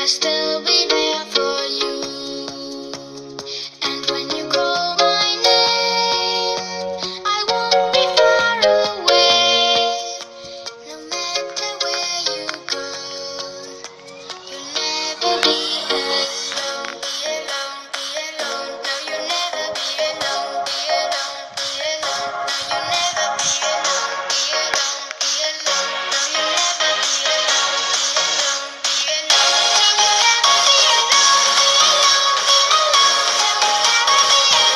still be there for you. And when you call my name, I won't be far away. No matter where you go, you'll never be alone. Be alone, be alone. No, you'll never be alone. Be alone, be alone. No, you'll never be alone. Be alone, be alone. No, you'll never be alone. Be alone, be alone. No, you'll never be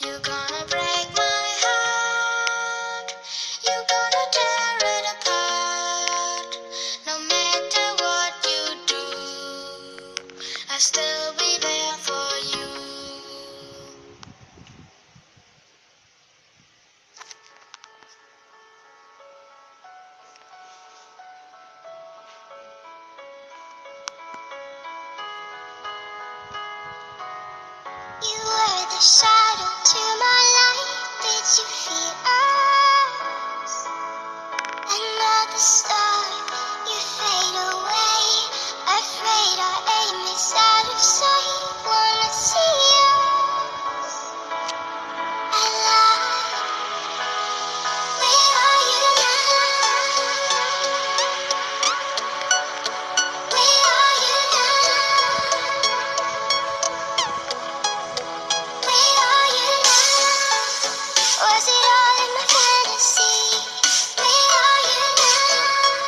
You're gonna break my heart. You're gonna tear it apart. No matter what you do, I'll still be there for you. You were the shadow to my light. Did you feel us? Another star, you fade away. Afraid our aim is out of sight. Wanna see us alive. Where are you now? Where are you now? Where are you now? Was it all in my fantasy? Where are you now?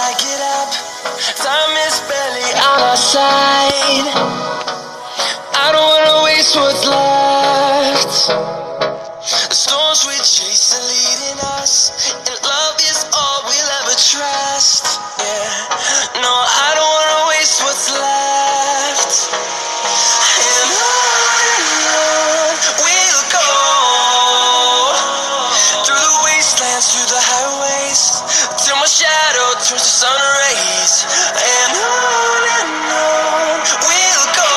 I get up, time is barely on our side. I don't wanna waste what's left. The storms we chase are leading us, and love is all we'll ever trust. Yeah, no, I don't wanna waste what's left. And on we'll go, through the wastelands, through the highways, till my shadow turns to sun rays. And on we'll go,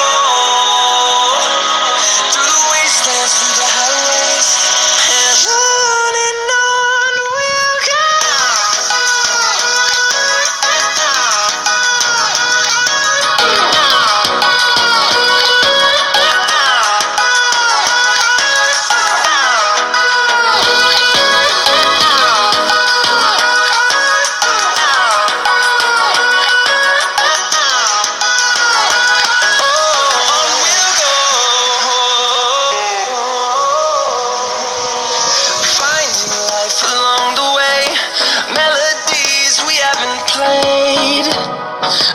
through the wastelands, through the highways, and on we'll go. Finding life along the way, melodies we haven't played.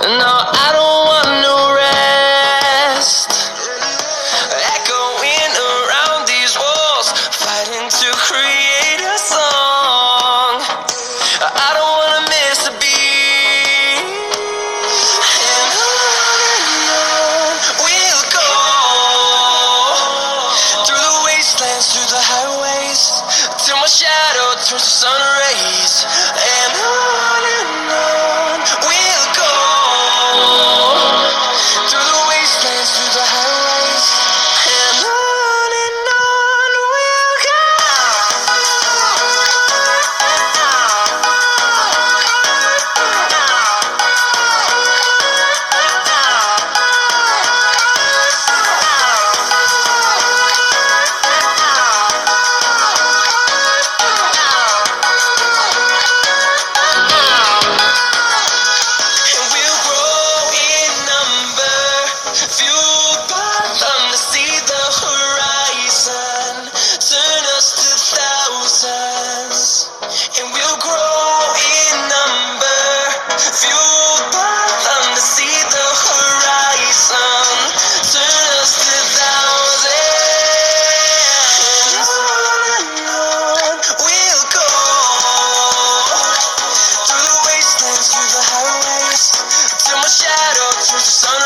No, I don't want no rest. Echoing around these walls, fighting to create a song. I don't wanna miss a beat. And on we'll go, through the wastelands, through the highways, till my shadow turns to sun rays. And on we'll go, through the wastelands, through the highways, and on we'll go. And we'll grow in number, fueled by them to see the horizon, turn us to thousands. And we'll grow in number, fueled by them to see the horizon, turn us to thousands. And on we'll go, through the wastelands, through the highways, till my shadow turns to sun